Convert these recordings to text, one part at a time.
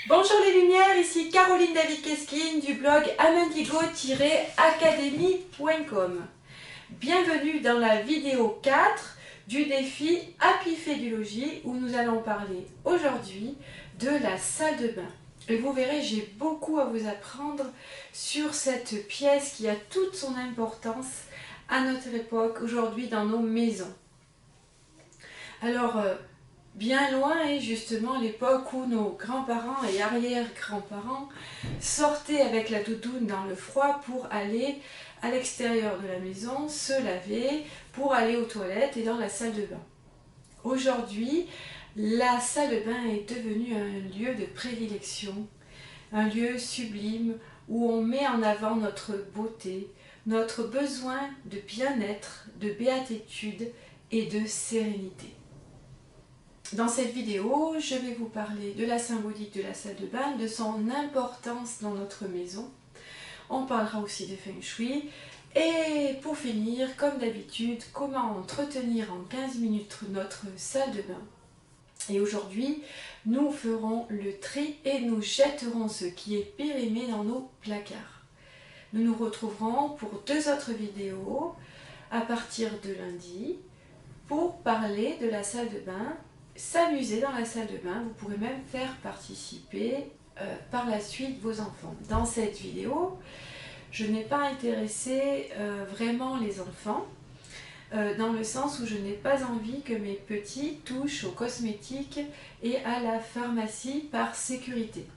Bonjour les lumières, ici Caroline David Keskin du blog amendigo-academy.com. Bienvenue dans la vidéo 4 du défi Apifédulogie où nous allons parler aujourd'hui de la salle de bain. Et vous verrez, j'ai beaucoup à vous apprendre sur cette pièce qui a toute son importance à notre époque, aujourd'hui dans nos maisons. Alors, bien loin est justement l'époque où nos grands-parents et arrière-grands-parents sortaient avec la doudoune dans le froid pour aller à l'extérieur de la maison, se laver, pour aller aux toilettes et dans la salle de bain. Aujourd'hui, la salle de bain est devenue un lieu de prédilection, un lieu sublime où on met en avant notre beauté, notre besoin de bien-être, de béatitude et de sérénité. Dans cette vidéo, je vais vous parler de la symbolique de la salle de bain, de son importance dans notre maison. On parlera aussi de Feng Shui. Et pour finir, comme d'habitude, comment entretenir en 15 minutes notre salle de bain. Et aujourd'hui, nous ferons le tri et nous jetterons ce qui est périmé dans nos placards. Nous nous retrouverons pour 2 autres vidéos à partir de lundi pour parler de la salle de bain. S'amuser dans la salle de bain, vous pourrez même faire participer par la suite vos enfants. Dans cette vidéo, je n'ai pas intéressé vraiment les enfants, dans le sens où je n'ai pas envie que mes petits touchent aux cosmétiques et à la pharmacie par sécurité.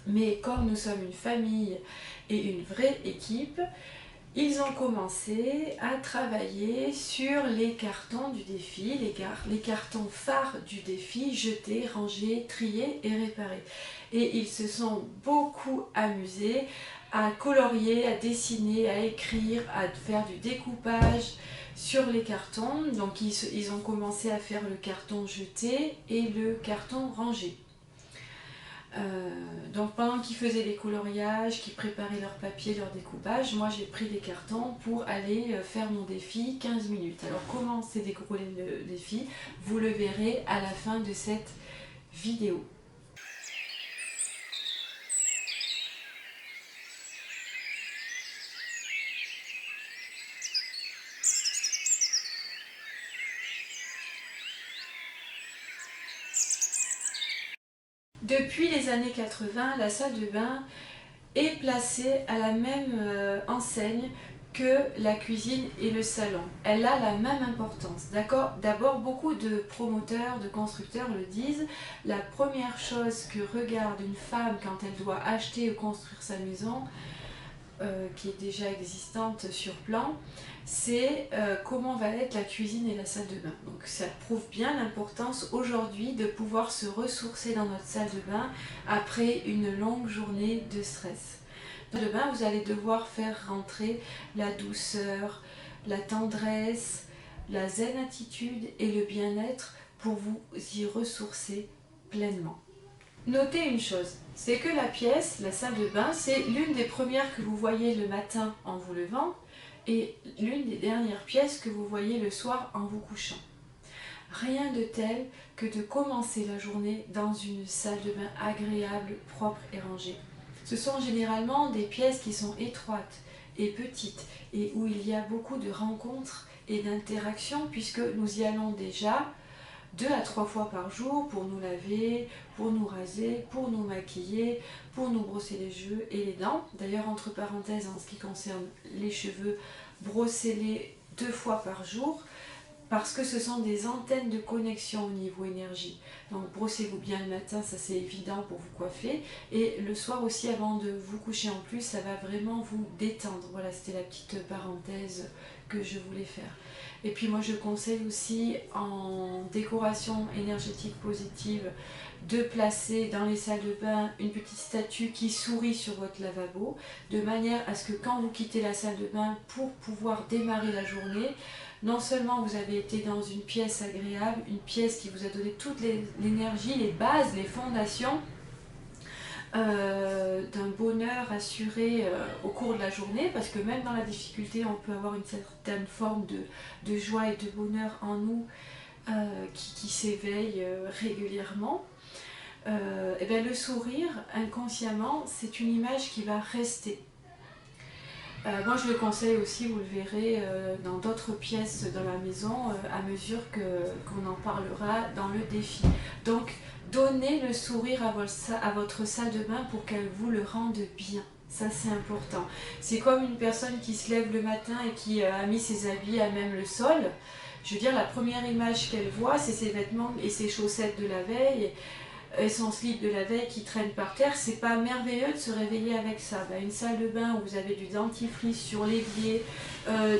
Mais comme nous sommes une famille et une vraie équipe, ils ont commencé à travailler sur les cartons du défi, les cartons phares du défi, jetés, rangés, triés et réparés. Et ils se sont beaucoup amusés à colorier, à dessiner, à écrire, à faire du découpage sur les cartons. Donc ils ont commencé à faire le carton jeté et le carton rangé. Donc pendant qu'ils faisaient les coloriages, qu'ils préparaient leur papier, leur découpage, moi j'ai pris des cartons pour aller faire mon défi 15 minutes. Alors comment s'est déroulé le défi, vous le verrez à la fin de cette vidéo. Depuis les années 80, la salle de bain est placée à la même enseigne que la cuisine et le salon. Elle a la même importance. D'abord, beaucoup de promoteurs, de constructeurs le disent. La première chose que regarde une femme quand elle doit acheter ou construire sa maison, qui est déjà existante sur plan, c'est comment va être la cuisine et la salle de bain. Donc ça prouve bien l'importance aujourd'hui de pouvoir se ressourcer dans notre salle de bain après une longue journée de stress. Dans le bain, vous allez devoir faire rentrer la douceur, la tendresse, la zen attitude et le bien-être pour vous y ressourcer pleinement. Notez une chose, c'est que la pièce, la salle de bain, c'est l'une des premières que vous voyez le matin en vous levant et l'une des dernières pièces que vous voyez le soir en vous couchant. Rien de tel que de commencer la journée dans une salle de bain agréable, propre et rangée. Ce sont généralement des pièces qui sont étroites et petites et où il y a beaucoup de rencontres et d'interactions puisque nous y allons déjà 2 à 3 fois par jour pour nous laver, pour nous raser, pour nous maquiller, pour nous brosser les cheveux et les dents. D'ailleurs, entre parenthèses, en ce qui concerne les cheveux, brossez-les 2 fois par jour parce que ce sont des antennes de connexion au niveau énergie. Donc brossez-vous bien le matin, ça c'est évident pour vous coiffer. Et le soir aussi, avant de vous coucher en plus, ça va vraiment vous détendre. Voilà, c'était la petite parenthèse que je voulais faire. Et puis moi je conseille aussi en décoration énergétique positive de placer dans les salles de bain une petite statue qui sourit sur votre lavabo, de manière à ce que quand vous quittez la salle de bain pour pouvoir démarrer la journée, non seulement vous avez été dans une pièce agréable, une pièce qui vous a donné toute l'énergie, les bases, les fondations d'un bonheur assuré au cours de la journée, parce que même dans la difficulté, on peut avoir une certaine forme de joie et de bonheur en nous qui s'éveille régulièrement. et bien le sourire, inconsciemment, c'est une image qui va rester. Moi je le conseille aussi, vous le verrez, dans d'autres pièces dans la maison, à mesure qu'on en parlera dans le défi. Donc donnez le sourire à votre salle de bain pour qu'elle vous le rende bien. Ça c'est important. C'est comme une personne qui se lève le matin et qui a mis ses habits à même le sol. Je veux dire, la première image qu'elle voit, c'est ses vêtements et ses chaussettes de la veille et son slip de la veille qui traîne par terre. C'est pas merveilleux de se réveiller avec ça. Ben, une salle de bain où vous avez du dentifrice sur l'évier,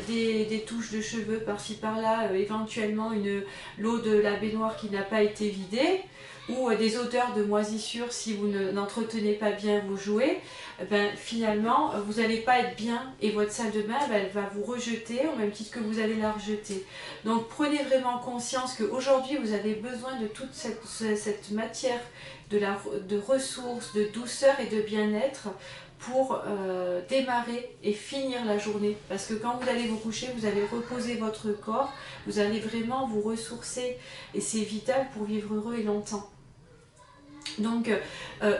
des touches de cheveux par-ci par-là, éventuellement l'eau de la baignoire qui n'a pas été vidée, ou des odeurs de moisissure si vous n'entretenez pas bien vos jouets, ben, finalement vous n'allez pas être bien et votre salle de bain ben, elle va vous rejeter au même titre que vous allez la rejeter. Donc prenez vraiment conscience qu'aujourd'hui vous avez besoin de toute cette matière de ressources, de douceur et de bien-être pour démarrer et finir la journée. Parce que quand vous allez vous coucher, vous allez reposer votre corps, vous allez vraiment vous ressourcer et c'est vital pour vivre heureux et longtemps. Donc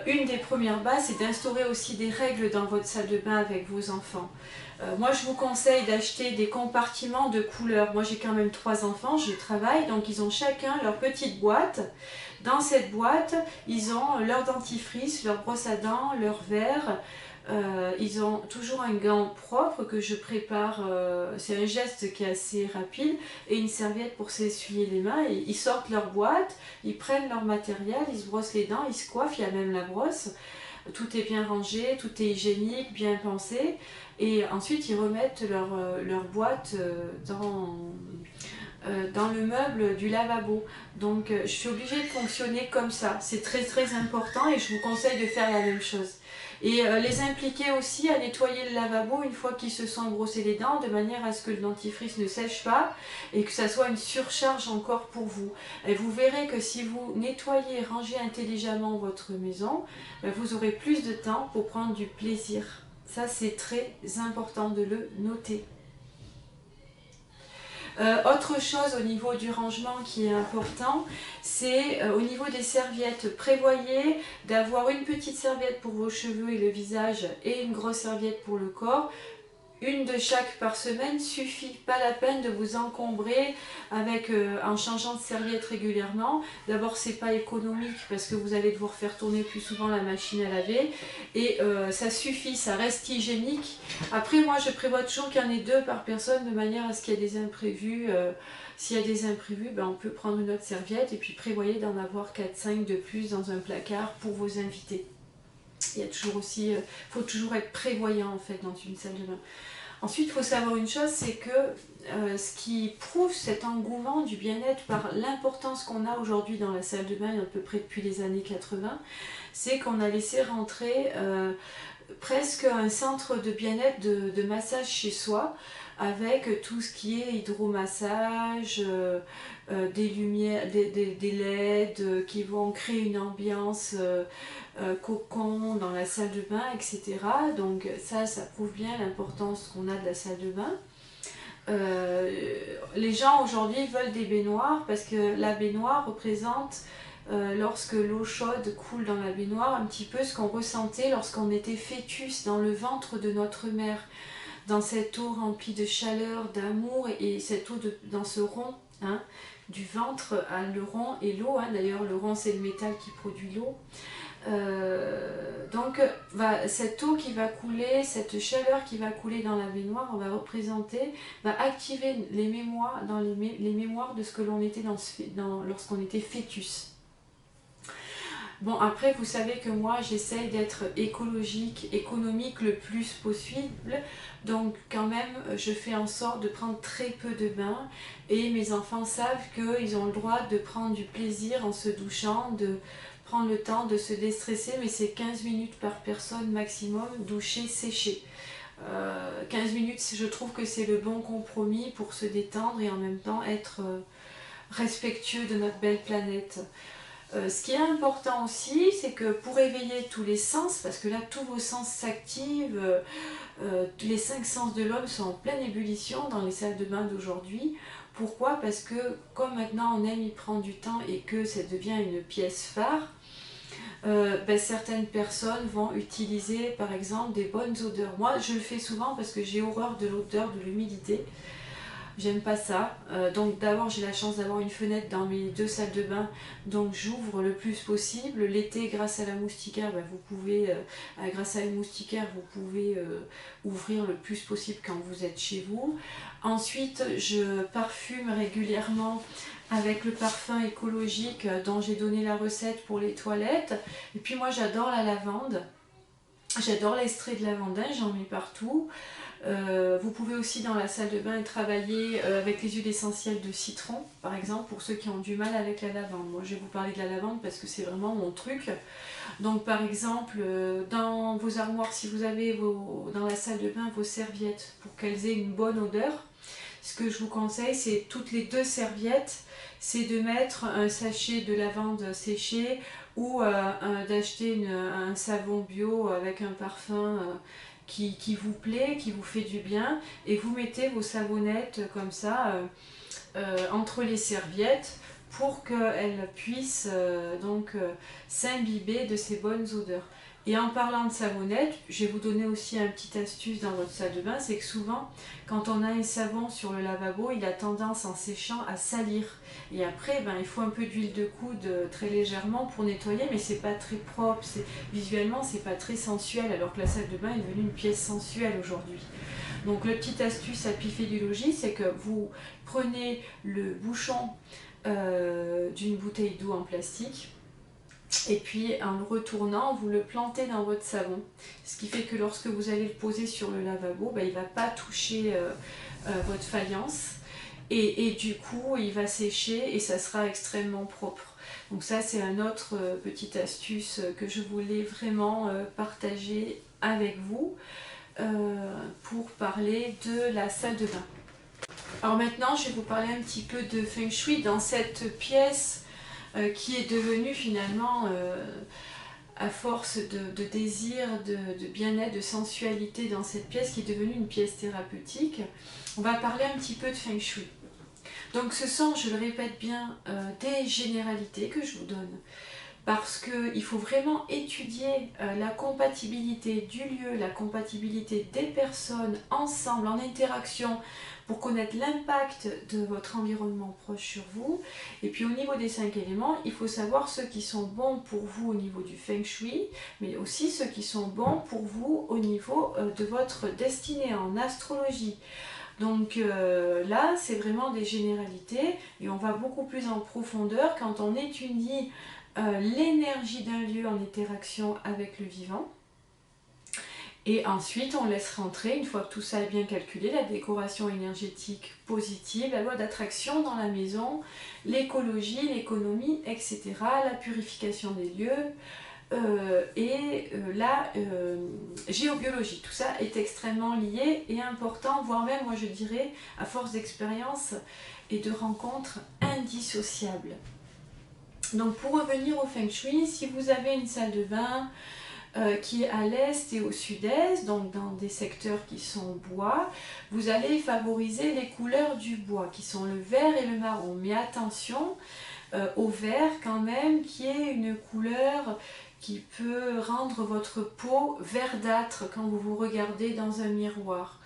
une des premières bases, c'est d'instaurer aussi des règles dans votre salle de bain avec vos enfants. Moi je vous conseille d'acheter des compartiments de couleurs. Moi j'ai quand même 3 enfants, je travaille, donc ils ont chacun leur petite boîte. Dans cette boîte, ils ont leur dentifrice, leur brosse à dents, leur verre. Ils ont toujours un gant propre que je prépare, c'est un geste qui est assez rapide, et une serviette pour s'essuyer les mains. Et ils sortent leur boîte, ils prennent leur matériel, ils se brossent les dents, ils se coiffent, il y a même la brosse. Tout est bien rangé, tout est hygiénique, bien pensé. Et ensuite, ils remettent leur boîte dans le meuble du lavabo. Donc je suis obligée de fonctionner comme ça. C'est très très important et je vous conseille de faire la même chose. Et les impliquer aussi à nettoyer le lavabo une fois qu'ils se sont brossés les dents, de manière à ce que le dentifrice ne sèche pas et que ça soit une surcharge encore pour vous. Et vous verrez que si vous nettoyez et rangez intelligemment votre maison, vous aurez plus de temps pour prendre du plaisir. Ça c'est très important de le noter. Autre chose au niveau du rangement qui est important, c'est au niveau des serviettes. Prévoyez d'avoir une petite serviette pour vos cheveux et le visage et une grosse serviette pour le corps. Une de chaque par semaine suffit, pas la peine de vous encombrer avec, en changeant de serviette régulièrement. D'abord c'est pas économique parce que vous allez devoir faire tourner plus souvent la machine à laver et ça suffit, ça reste hygiénique. Après moi je prévois toujours qu'il y en ait 2 par personne de manière à ce qu'il y ait des imprévus. S'il y a des imprévus, ben, on peut prendre une autre serviette et puis prévoyez d'en avoir 4-5 de plus dans un placard pour vos invités. Il y a toujours aussi, faut toujours être prévoyant en fait dans une salle de bain. Ensuite, il faut savoir une chose, c'est que ce qui prouve cet engouement du bien-être par l'importance qu'on a aujourd'hui dans la salle de bain, à peu près depuis les années 80, c'est qu'on a laissé rentrer presque un centre de bien-être de massage chez soi, avec tout ce qui est hydromassage, des lumières, des LED qui vont créer une ambiance cocon dans la salle de bain, etc. Donc ça prouve bien l'importance qu'on a de la salle de bain. Les gens aujourd'hui veulent des baignoires parce que la baignoire représente, lorsque l'eau chaude coule dans la baignoire, un petit peu ce qu'on ressentait lorsqu'on était fœtus dans le ventre de notre mère, dans cette eau remplie de chaleur, d'amour, et cette eau dans ce rond, hein, du ventre à le rond et l'eau, hein, d'ailleurs le rond c'est le métal qui produit l'eau. Donc cette eau qui va couler, cette chaleur qui va couler dans la baignoire, on va représenter, va activer les mémoires, les mémoires de ce que l'on était lorsqu'on était fœtus. Bon, après vous savez que moi j'essaye d'être écologique, économique le plus possible, donc quand même je fais en sorte de prendre très peu de bains, et mes enfants savent qu'ils ont le droit de prendre du plaisir en se douchant, de prendre le temps de se déstresser, mais c'est 15 minutes par personne maximum, doucher, sécher. 15 minutes, je trouve que c'est le bon compromis pour se détendre et en même temps être respectueux de notre belle planète. Ce qui est important aussi, c'est que pour éveiller tous les sens, parce que là tous vos sens s'activent, les 5 sens de l'homme sont en pleine ébullition dans les salles de bain d'aujourd'hui. Pourquoi? Parce que comme maintenant on aime y prendre du temps et que ça devient une pièce phare, certaines personnes vont utiliser par exemple des bonnes odeurs. Moi je le fais souvent parce que j'ai horreur de l'odeur de l'humidité. J'aime pas ça. Donc d'abord j'ai la chance d'avoir une fenêtre dans mes 2 salles de bain, donc j'ouvre le plus possible. L'été, grâce à la moustiquaire, vous pouvez, grâce à une moustiquaire, vous pouvez ouvrir le plus possible quand vous êtes chez vous. Ensuite je parfume régulièrement avec le parfum écologique dont j'ai donné la recette pour les toilettes. Et puis moi j'adore la lavande. J'adore l'extrait de lavandin, j'en mets partout. Vous pouvez aussi dans la salle de bain travailler avec les huiles essentielles de citron, par exemple, pour ceux qui ont du mal avec la lavande. Moi je vais vous parler de la lavande parce que c'est vraiment mon truc. Donc par exemple, dans vos armoires, si vous avez dans la salle de bain vos serviettes, pour qu'elles aient une bonne odeur, ce que je vous conseille, c'est toutes les 2 serviettes, c'est de mettre un sachet de lavande séchée ou d'acheter un savon bio avec un parfum qui vous plaît, qui vous fait du bien, et vous mettez vos savonnettes comme ça entre les serviettes pour qu'elles puissent s'imbiber de ces bonnes odeurs. Et en parlant de savonnettes, je vais vous donner aussi une petite astuce dans votre salle de bain, c'est que souvent, quand on a un savon sur le lavabo, il a tendance en séchant à salir. Et après, il faut un peu d'huile de coude très légèrement pour nettoyer, mais c'est pas très propre, visuellement c'est pas très sensuel, alors que la salle de bain est devenue une pièce sensuelle aujourd'hui. Donc la petite astuce à piffer du logis, c'est que vous prenez le bouchon d'une bouteille d'eau en plastique, et puis en le retournant, vous le plantez dans votre savon. Ce qui fait que lorsque vous allez le poser sur le lavabo, il ne va pas toucher votre faïence. Et du coup, il va sécher et ça sera extrêmement propre. Donc ça, c'est une autre petite astuce que je voulais vraiment partager avec vous pour parler de la salle de bain. Alors maintenant, je vais vous parler un petit peu de Feng Shui dans cette pièce qui est devenue finalement, à force de désir, de bien-être, de sensualité dans cette pièce, qui est devenue une pièce thérapeutique. On va parler un petit peu de Feng Shui. Donc ce sont, je le répète bien, des généralités que je vous donne. Parce qu'il faut vraiment étudier la compatibilité du lieu, la compatibilité des personnes ensemble, en interaction, pour connaître l'impact de votre environnement proche sur vous. Et puis au niveau des 5 éléments, il faut savoir ceux qui sont bons pour vous au niveau du Feng Shui, mais aussi ceux qui sont bons pour vous au niveau de votre destinée en astrologie. Donc là, c'est vraiment des généralités et on va beaucoup plus en profondeur quand on étudie l'énergie d'un lieu en interaction avec le vivant. Et ensuite, on laisse rentrer, une fois que tout ça est bien calculé, la décoration énergétique positive, la loi d'attraction dans la maison, l'écologie, l'économie, etc., la purification des lieux et la géobiologie. Tout ça est extrêmement lié et important, voire même, moi je dirais, à force d'expérience et de rencontres indissociables. Donc pour revenir au Feng Shui, si vous avez une salle de bain qui est à l'est et au sud-est, donc dans des secteurs qui sont bois, vous allez favoriser les couleurs du bois, qui sont le vert et le marron. Mais attention au vert quand même, qui est une couleur qui peut rendre votre peau verdâtre quand vous vous regardez dans un miroir.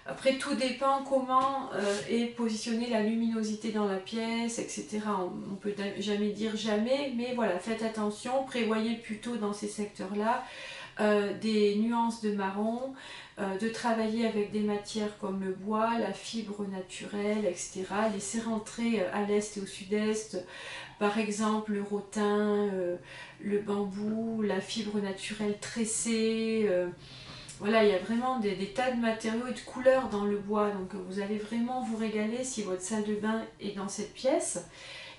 Après, tout dépend comment est positionnée la luminosité dans la pièce, etc. On ne peut jamais dire jamais, mais voilà, faites attention, prévoyez plutôt dans ces secteurs-là des nuances de marron, de travailler avec des matières comme le bois, la fibre naturelle, etc. Laissez rentrer à l'est et au sud-est, par exemple le rotin, le bambou, la fibre naturelle tressée. Voilà, il y a vraiment des tas de matériaux et de couleurs dans le bois, donc vous allez vraiment vous régaler si votre salle de bain est dans cette pièce.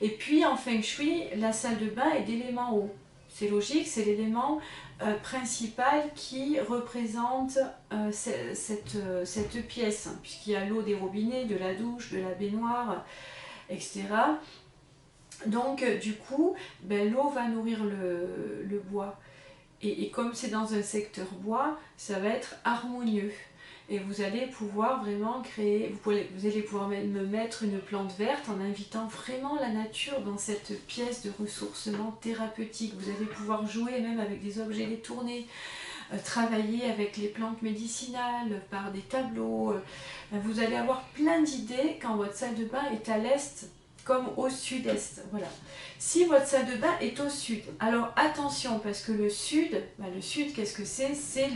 Et puis en Feng Shui, la salle de bain est d'élément eau. C'est logique, c'est l'élément principal qui représente cette pièce, hein, puisqu'il y a l'eau des robinets, de la douche, de la baignoire, etc. Donc du coup, l'eau va nourrir le bois. Et comme c'est dans un secteur bois, ça va être harmonieux. et vous allez pouvoir vraiment créer, vous allez pouvoir me mettre une plante verte en invitant vraiment la nature dans cette pièce de ressourcement thérapeutique. Vous allez pouvoir jouer même avec des objets détournés, travailler avec les plantes médicinales par des tableaux. Vous allez avoir plein d'idées quand votre salle de bain est à l'est comme au sud-est. Voilà. Si votre salle de bain est au sud, alors attention, parce que le sud, qu'est-ce que c'est? C'est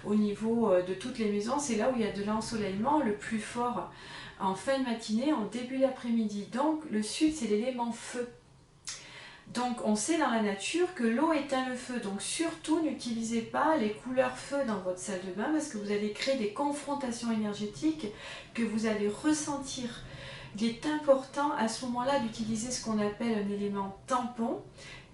au niveau de toutes les maisons, c'est là où il y a de l'ensoleillement le plus fort en fin de matinée, en début d'après-midi. Donc le sud, c'est l'élément feu. Donc on sait dans la nature que l'eau éteint le feu, donc surtout n'utilisez pas les couleurs feu dans votre salle de bain parce que vous allez créer des confrontations énergétiques que vous allez ressentir. Il est important à ce moment-là d'utiliser ce qu'on appelle un élément tampon,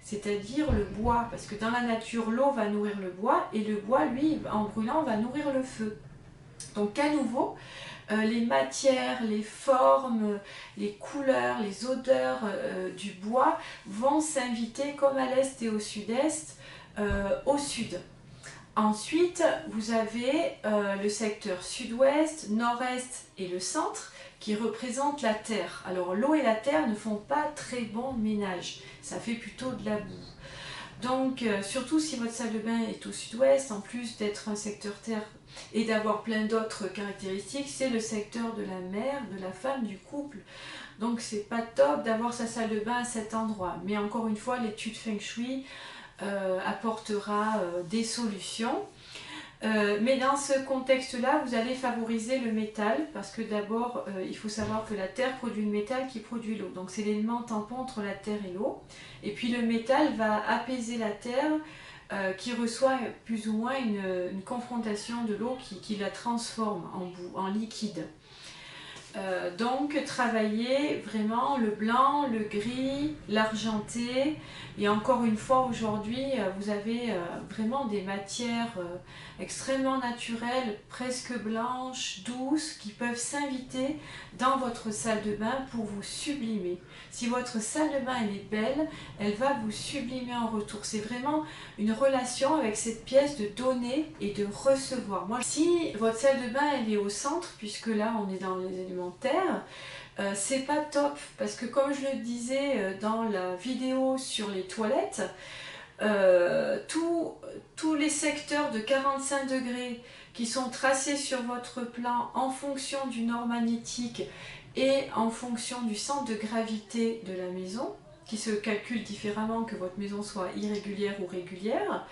c'est-à-dire le bois, parce que dans la nature, l'eau va nourrir le bois et le bois, lui, en brûlant, va nourrir le feu. Donc à nouveau, les matières, les formes, les couleurs, les odeurs du bois vont s'inviter comme à l'est et au sud-est, au sud. Ensuite, vous avez le secteur sud-ouest, nord-est et le centre qui représentent la terre. Alors l'eau et la terre ne font pas très bon ménage, ça fait plutôt de la boue. Donc surtout si votre salle de bain est au sud-ouest, en plus d'être un secteur terre et d'avoir plein d'autres caractéristiques, c'est le secteur de la mère, de la femme, du couple. Donc c'est pas top d'avoir sa salle de bain à cet endroit. Mais encore une fois, l'étude Feng Shui apportera des solutions. Mais dans ce contexte-là, vous allez favoriser le métal parce que d'abord, il faut savoir que la terre produit le métal qui produit l'eau. Donc c'est l'élément tampon entre la terre et l'eau. Et puis le métal va apaiser la terre qui reçoit plus ou moins une confrontation de l'eau qui la transforme en boue, en liquide. Donc travailler vraiment le blanc, le gris, l'argenté et encore une fois aujourd'hui vous avez vraiment des matières extrêmement naturelles, presque blanches, douces qui peuvent s'inviter dans votre salle de bain pour vous sublimer. Si votre salle de bain elle est belle, elle va vous sublimer en retour. C'est vraiment une relation avec cette pièce de donner et de recevoir. Moi, si votre salle de bain elle est au centre, puisque là on est dans les élémentaires, c'est pas top parce que comme je le disais dans la vidéo sur les toilettes, tous les secteurs de 45 degrés qui sont tracés sur votre plan en fonction du nord magnétique et en fonction du centre de gravité de la maison, qui se calcule différemment que votre maison soit irrégulière ou régulière,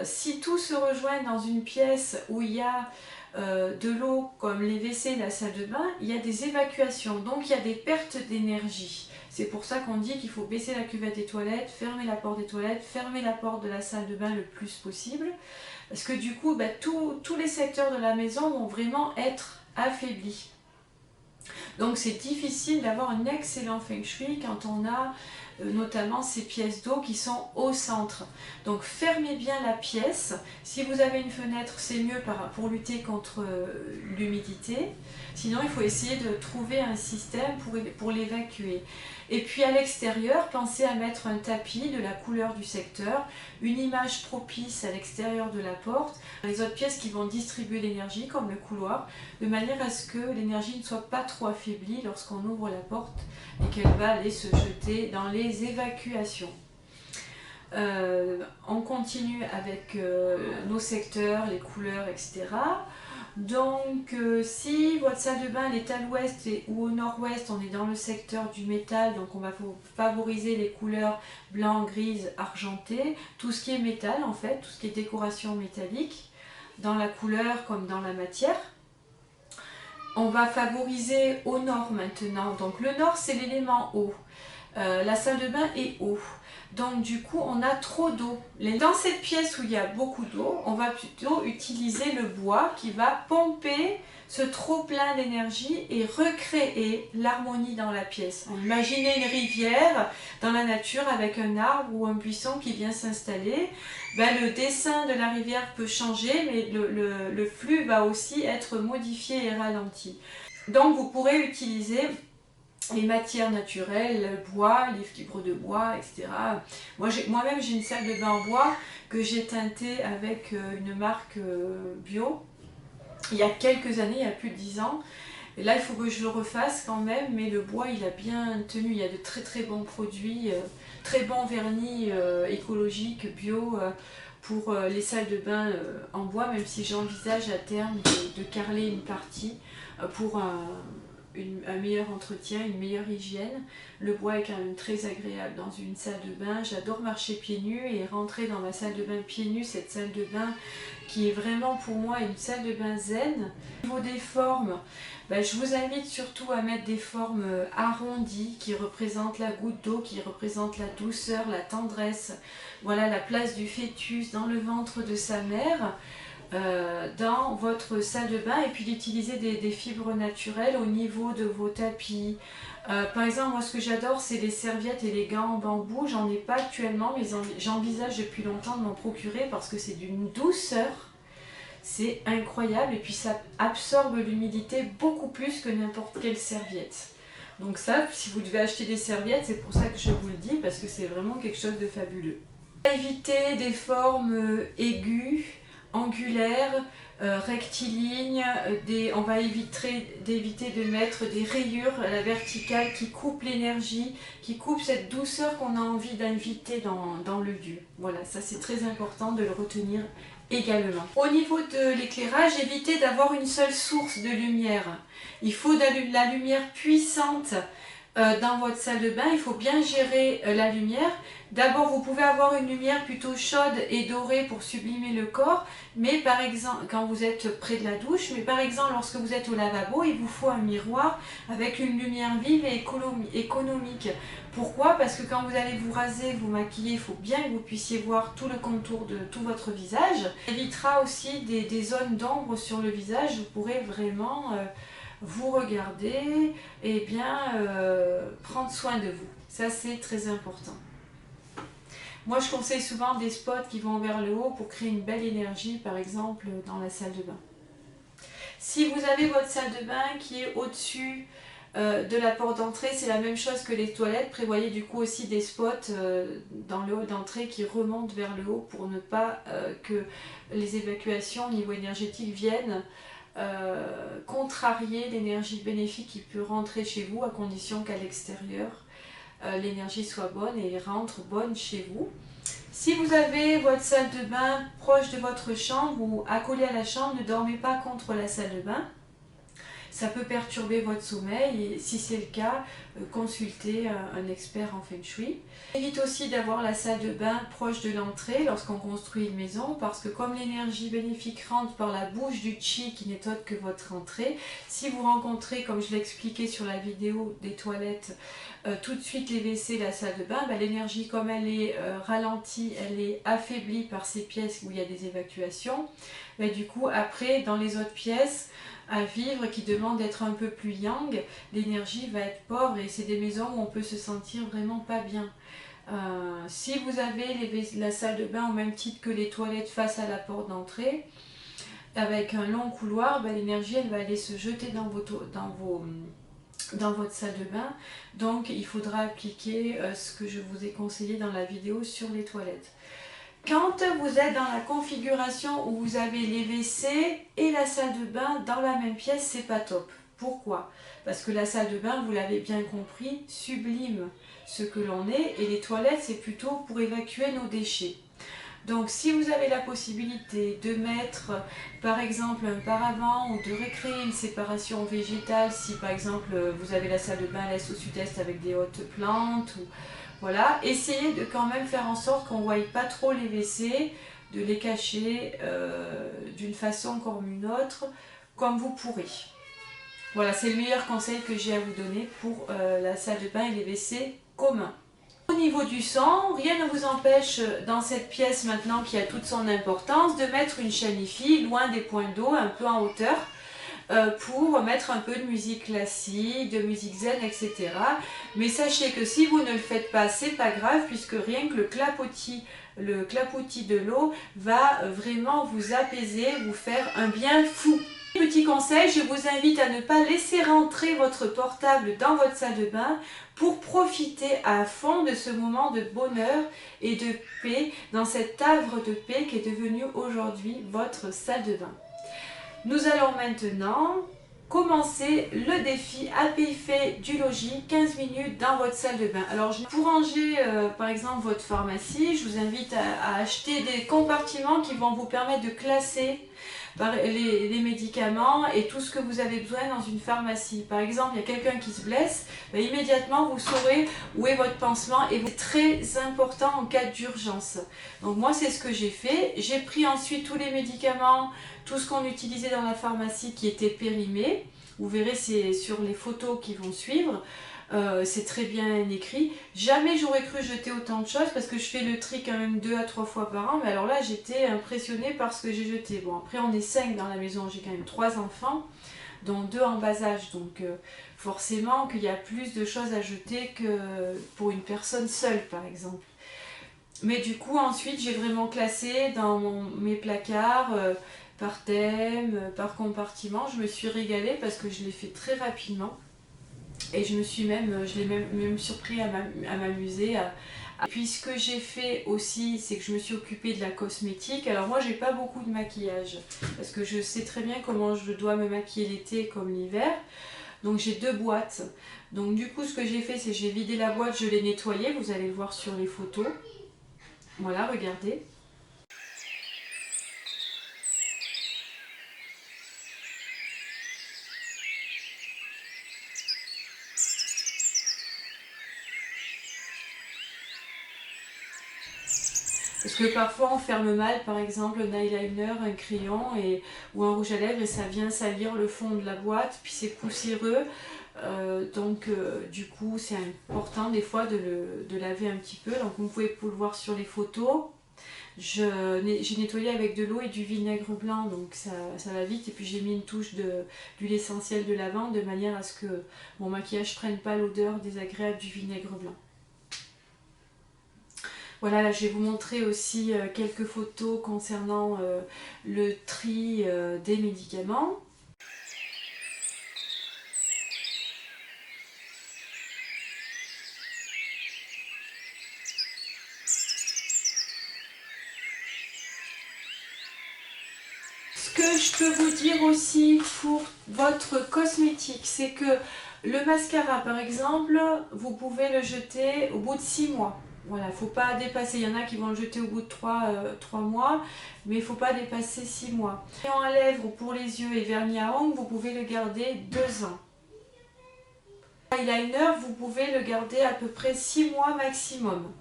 si tout se rejoint dans une pièce où il y a de l'eau comme les WC et la salle de bain, il y a des évacuations, donc il y a des pertes d'énergie. C'est pour ça qu'on dit qu'il faut baisser la cuvette des toilettes, fermer la porte des toilettes, fermer la porte de la salle de bain le plus possible, parce que du coup, tous les secteurs de la maison vont vraiment être affaiblis. Donc c'est difficile d'avoir un excellent feng shui quand on a notamment ces pièces d'eau qui sont au centre. Donc fermez bien la pièce. Si vous avez une fenêtre, c'est mieux pour lutter contre l'humidité. Sinon, il faut essayer de trouver un système pour l'évacuer. Et puis à l'extérieur, pensez à mettre un tapis de la couleur du secteur, une image propice à l'extérieur de la porte, les autres pièces qui vont distribuer l'énergie comme le couloir, de manière à ce que l'énergie ne soit pas trop affaiblie lorsqu'on ouvre la porte et qu'elle va aller se jeter dans les évacuations. On continue avec nos secteurs, les couleurs, etc. Donc si votre salle de bain est à l'ouest ou au nord-ouest, on est dans le secteur du métal, donc on va favoriser les couleurs blanc, grise, argenté, tout ce qui est métal en fait, tout ce qui est décoration métallique, dans la couleur comme dans la matière. On va favoriser au nord maintenant, donc le nord c'est l'élément eau, la salle de bain est eau. Donc du coup on a trop d'eau. Dans cette pièce où il y a beaucoup d'eau, on va plutôt utiliser le bois qui va pomper ce trop plein d'énergie et recréer l'harmonie dans la pièce. Imaginez une rivière dans la nature avec un arbre ou un buisson qui vient s'installer. Le dessin de la rivière peut changer, mais le flux va aussi être modifié et ralenti. Donc vous pourrez utiliser les matières naturelles, le bois, les fibres de bois, etc. Moi-même, j'ai une salle de bain en bois que j'ai teintée avec une marque bio. il y a quelques années, il y a plus de 10 ans. Et là, il faut que je le refasse quand même, mais le bois, il a bien tenu. Il y a de très très bons produits, très bons vernis écologiques, bio, pour les salles de bain en bois, même si j'envisage à terme de carreler une partie pour un meilleur entretien, une meilleure hygiène. Le bois est quand même très agréable dans une salle de bain. J'adore marcher pieds nus et rentrer dans ma salle de bain pieds nus, cette salle de bain qui est vraiment pour moi une salle de bain zen. Au niveau des formes, je vous invite surtout à mettre des formes arrondies qui représentent la goutte d'eau, qui représentent la douceur, la tendresse. Voilà la place du fœtus dans le ventre de sa mère. Dans votre salle de bain, et puis d'utiliser des fibres naturelles au niveau de vos tapis. Par exemple, moi ce que j'adore, c'est les serviettes et les gants en bambou. J'en ai pas actuellement, mais j'envisage depuis longtemps de m'en procurer parce que c'est d'une douceur. C'est incroyable et puis ça absorbe l'humidité beaucoup plus que n'importe quelle serviette. Donc ça, si vous devez acheter des serviettes, c'est pour ça que je vous le dis, parce que c'est vraiment quelque chose de fabuleux. Éviter des formes aiguës, angulaires, rectilignes, on va d'éviter de mettre des rayures à la verticale qui coupent l'énergie, qui coupent cette douceur qu'on a envie d'inviter dans le lieu. Voilà, ça c'est très important de le retenir également. Au niveau de l'éclairage, évitez d'avoir une seule source de lumière. Il faut de la lumière puissante dans votre salle de bain. Il faut bien gérer la lumière. D'abord, vous pouvez avoir une lumière plutôt chaude et dorée pour sublimer le corps, mais par exemple, quand vous êtes près de la douche, mais par exemple, lorsque vous êtes au lavabo, il vous faut un miroir avec une lumière vive et économique. Pourquoi? Parce que quand vous allez vous raser, vous maquiller, il faut bien que vous puissiez voir tout le contour de tout votre visage. Ça évitera aussi des zones d'ombre sur le visage. Vous pourrez vraiment vous regarder et bien prendre soin de vous. Ça, c'est très important. Moi, je conseille souvent des spots qui vont vers le haut pour créer une belle énergie, par exemple, dans la salle de bain. Si vous avez votre salle de bain qui est au-dessus de la porte d'entrée, c'est la même chose que les toilettes. Prévoyez du coup aussi des spots dans le haut d'entrée qui remontent vers le haut pour ne pas que les évacuations au niveau énergétique viennent contrarier l'énergie bénéfique qui peut rentrer chez vous, à condition qu'à l'extérieur l'énergie soit bonne et rentre bonne chez vous. Si vous avez votre salle de bain proche de votre chambre ou accolée à la chambre, ne dormez pas contre la salle de bain. Ça peut perturber votre sommeil et si c'est le cas, consultez un expert en Feng Shui. Évite aussi d'avoir la salle de bain proche de l'entrée lorsqu'on construit une maison parce que comme l'énergie bénéfique rentre par la bouche du Qi qui n'est autre que votre entrée, si vous rencontrez, comme je l'ai expliqué sur la vidéo des toilettes, tout de suite les WC, la salle de bain, l'énergie comme elle est ralentie, elle est affaiblie par ces pièces où il y a des évacuations, du coup après dans les autres pièces, à vivre qui demande d'être un peu plus yang, l'énergie va être pauvre et c'est des maisons où on peut se sentir vraiment pas bien. Si vous avez la salle de bain au même titre que les toilettes face à la porte d'entrée, avec un long couloir, l'énergie elle va aller se jeter dans votre salle de bain. Donc il faudra appliquer ce que je vous ai conseillé dans la vidéo sur les toilettes. Quand vous êtes dans la configuration où vous avez les WC et la salle de bain dans la même pièce, c'est pas top. Pourquoi? Parce que la salle de bain, vous l'avez bien compris, sublime ce que l'on est et les toilettes, c'est plutôt pour évacuer nos déchets. Donc si vous avez la possibilité de mettre par exemple un paravent ou de recréer une séparation végétale, si par exemple vous avez la salle de bain à l'est ou sud-est avec des hautes plantes, ou voilà, essayez de quand même faire en sorte qu'on ne voie pas trop les WC, de les cacher d'une façon comme une autre, comme vous pourrez. Voilà, c'est le meilleur conseil que j'ai à vous donner pour la salle de bain et les WC communs. Au niveau du son, rien ne vous empêche dans cette pièce maintenant qui a toute son importance de mettre une chaîne hi-fi loin des points d'eau, un peu en hauteur, pour mettre un peu de musique classique, de musique zen, etc. Mais sachez que si vous ne le faites pas, c'est pas grave puisque rien que le clapotis de l'eau va vraiment vous apaiser, vous faire un bien fou. Petit conseil, je vous invite à ne pas laisser rentrer votre portable dans votre salle de bain pour profiter à fond de ce moment de bonheur et de paix dans cet havre de paix qui est devenu aujourd'hui votre salle de bain. Nous allons maintenant commencer le défi APIFE du logis, 15 minutes dans votre salle de bain. Alors pour ranger par exemple votre pharmacie, je vous invite à acheter des compartiments qui vont vous permettre de classer les médicaments et tout ce que vous avez besoin dans une pharmacie. Par exemple, il y a quelqu'un qui se blesse, immédiatement vous saurez où est votre pansement et c'est très important en cas d'urgence. Donc moi c'est ce que j'ai fait. J'ai pris ensuite tous les médicaments, tout ce qu'on utilisait dans la pharmacie qui était périmé. Vous verrez, c'est sur les photos qui vont suivre. C'est très bien écrit. Jamais j'aurais cru jeter autant de choses parce que je fais le tri quand même 2 à 3 fois par an. Mais alors là, j'étais impressionnée par ce que j'ai jeté. Bon, après, on est 5 dans la maison. J'ai quand même 3 enfants, dont 2 en bas âge. Donc, forcément, qu'il y a plus de choses à jeter que pour une personne seule, par exemple. Mais du coup, ensuite, j'ai vraiment classé dans mes placards par thème, par compartiment. Je me suis régalée parce que je l'ai fait très rapidement. Et je l'ai même surpris à m'amuser. Puis ce que j'ai fait aussi, c'est que je me suis occupée de la cosmétique. Alors moi, j'ai pas beaucoup de maquillage parce que je sais très bien comment je dois me maquiller l'été comme l'hiver. Donc j'ai 2 boîtes. Donc du coup, ce que j'ai fait, c'est que j'ai vidé la boîte, je l'ai nettoyée. Vous allez le voir sur les photos. Voilà, regardez. Parce que parfois on ferme mal, par exemple, un eyeliner, un crayon ou un rouge à lèvres et ça vient salir le fond de la boîte, puis c'est poussiéreux. Du coup, c'est important des fois de laver un petit peu. Donc vous pouvez le voir sur les photos. J'ai nettoyé avec de l'eau et du vinaigre blanc, donc ça va vite. Et puis j'ai mis une touche d'huile essentielle de lavande de manière à ce que mon maquillage ne prenne pas l'odeur désagréable du vinaigre blanc. Voilà, là, je vais vous montrer aussi quelques photos concernant le tri des médicaments. Ce que je peux vous dire aussi pour votre cosmétique, c'est que le mascara, par exemple, vous pouvez le jeter au bout de 6 mois. Voilà, il ne faut pas dépasser. Il y en a qui vont le jeter au bout de 3 mois, mais il ne faut pas dépasser 6 mois. Crayon à lèvres pour les yeux et vernis à ongles, vous pouvez le garder 2 ans. Eyeliner, vous pouvez le garder à peu près 6 mois maximum.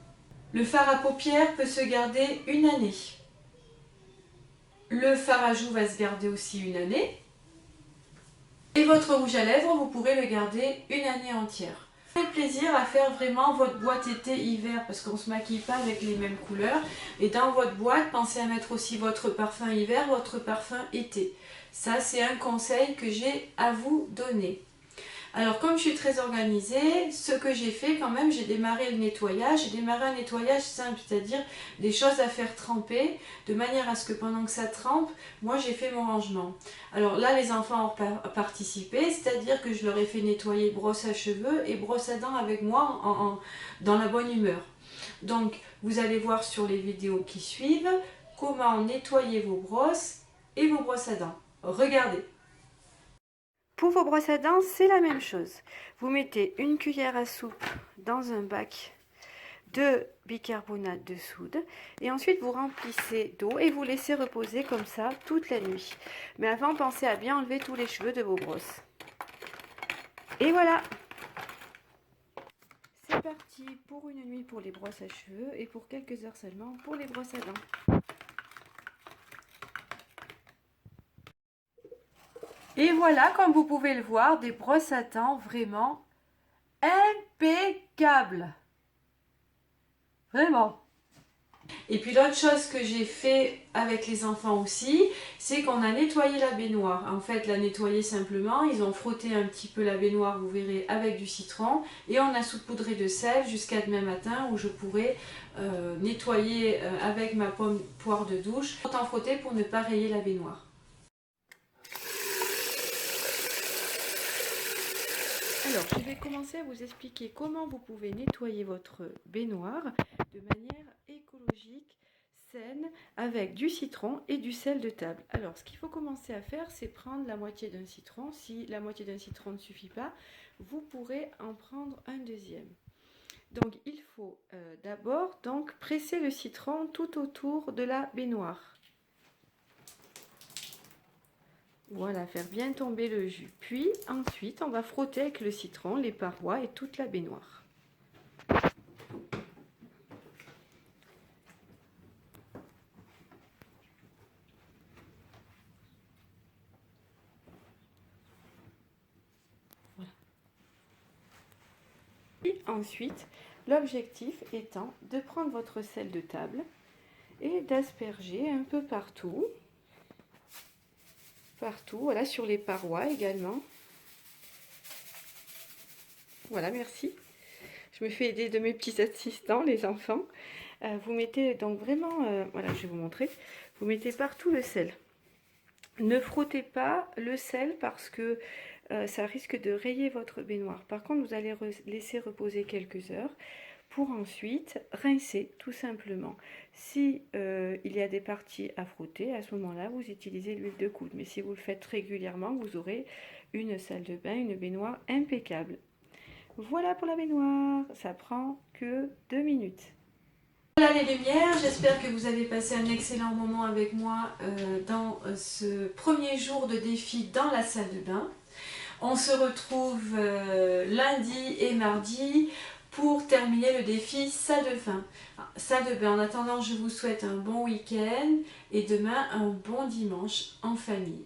Le fard à paupières peut se garder 1 année. Le fard à joues va se garder aussi 1 année. Et votre rouge à lèvres, vous pourrez le garder 1 année entière. Faites plaisir à faire vraiment votre boîte été-hiver parce qu'on ne se maquille pas avec les mêmes couleurs. Et dans votre boîte, pensez à mettre aussi votre parfum hiver, votre parfum été. Ça, c'est un conseil que j'ai à vous donner. Alors comme je suis très organisée, ce que j'ai fait quand même, j'ai démarré le nettoyage. J'ai démarré un nettoyage simple, c'est-à-dire des choses à faire tremper, de manière à ce que pendant que ça trempe, moi j'ai fait mon rangement. Alors là les enfants ont participé, c'est-à-dire que je leur ai fait nettoyer brosse à cheveux et brosse à dents avec moi dans la bonne humeur. Donc vous allez voir sur les vidéos qui suivent comment nettoyer vos brosses et vos brosses à dents. Regardez. Pour vos brosses à dents, c'est la même chose. Vous mettez une cuillère à soupe dans un bac de bicarbonate de soude et ensuite vous remplissez d'eau et vous laissez reposer comme ça toute la nuit. Mais avant, pensez à bien enlever tous les cheveux de vos brosses. Et voilà! C'est parti pour une nuit pour les brosses à cheveux et pour quelques heures seulement pour les brosses à dents. Et voilà, comme vous pouvez le voir, des brosses à dents vraiment impeccables. Vraiment. Et puis l'autre chose que j'ai fait avec les enfants aussi, c'est qu'on a nettoyé la baignoire. En fait, la nettoyer simplement, ils ont frotté un petit peu la baignoire, vous verrez, avec du citron. Et on a saupoudré de sel jusqu'à demain matin où je pourrai nettoyer avec ma poire de douche. Autant frotter pour ne pas rayer la baignoire. Alors, je vais commencer à vous expliquer comment vous pouvez nettoyer votre baignoire de manière écologique, saine avec du citron et du sel de table. Alors, ce qu'il faut commencer à faire, c'est prendre la moitié d'un citron. Si la moitié d'un citron ne suffit pas, vous pourrez en prendre un deuxième. Donc, il faut d'abord presser le citron tout autour de la baignoire. Voilà, faire bien tomber le jus. Puis, ensuite, on va frotter avec le citron les parois et toute la baignoire. Voilà. Et ensuite, l'objectif étant de prendre votre sel de table et d'asperger un peu partout. Voilà, sur les parois également. Voilà, merci. Je me fais aider de mes petits assistants, les enfants. Vous mettez donc vraiment, voilà, je vais vous montrer. Vous mettez partout le sel. Ne frottez pas le sel parce que ça risque de rayer votre baignoire. Par contre, vous allez laisser reposer quelques heures pour ensuite rincer tout simplement. Si il y a des parties à frotter, à ce moment-là, vous utilisez l'huile de coude. Mais si vous le faites régulièrement, vous aurez une salle de bain, une baignoire impeccable. Voilà pour la baignoire, ça prend que 2 minutes. Voilà les lumières, j'espère que vous avez passé un excellent moment avec moi dans ce premier jour de défi dans la salle de bain. On se retrouve lundi et mardi pour terminer le défi salle de bain. Salle de bain. En attendant, je vous souhaite un bon week-end et demain un bon dimanche en famille.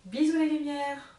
Bisous les lumières!